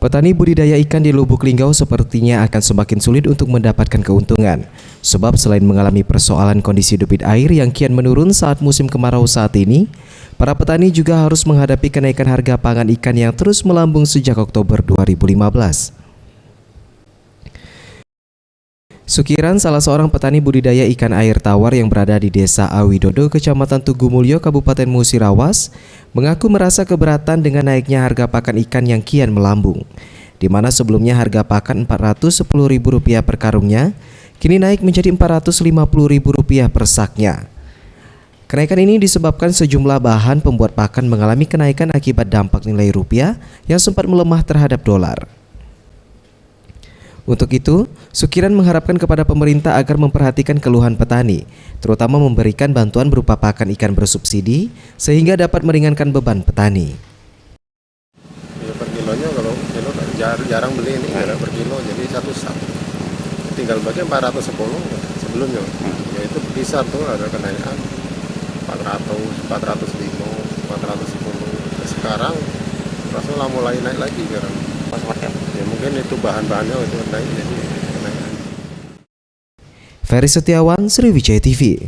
Petani budidaya ikan di Lubuk Linggau sepertinya akan semakin sulit untuk mendapatkan keuntungan. Sebab selain mengalami persoalan kondisi debit air yang kian menurun saat musim kemarau saat ini, para petani juga harus menghadapi kenaikan harga pangan ikan yang terus melambung sejak Oktober 2015. Sukiran, salah seorang petani budidaya ikan air tawar yang berada di Desa Awidodo, Kecamatan Tugumulyo, Kabupaten Musirawas, mengaku merasa keberatan dengan naiknya harga pakan ikan yang kian melambung, di mana sebelumnya harga pakan Rp410.000 per karungnya, kini naik menjadi Rp450.000 per saknya. Kenaikan ini disebabkan sejumlah bahan pembuat pakan mengalami kenaikan akibat dampak nilai rupiah yang sempat melemah terhadap dolar. Untuk itu, Sukiran mengharapkan kepada pemerintah agar memperhatikan keluhan petani, terutama memberikan bantuan berupa pakan ikan bersubsidi, sehingga dapat meringankan beban petani. Ya, per kilonya kalau kilo jarang beli ini, per kilo, jadi satu sak. Tinggal bagi 410 sebelumnya, ya itu besar tuh ada kenaikan 400, 405, 410. Sekarang rasanya mulai naik lagi sekarang. Ya mungkin itu bahan-bahannya itu naik jadi kenaikan. Ferry Setiawan, Sriwijaya TV.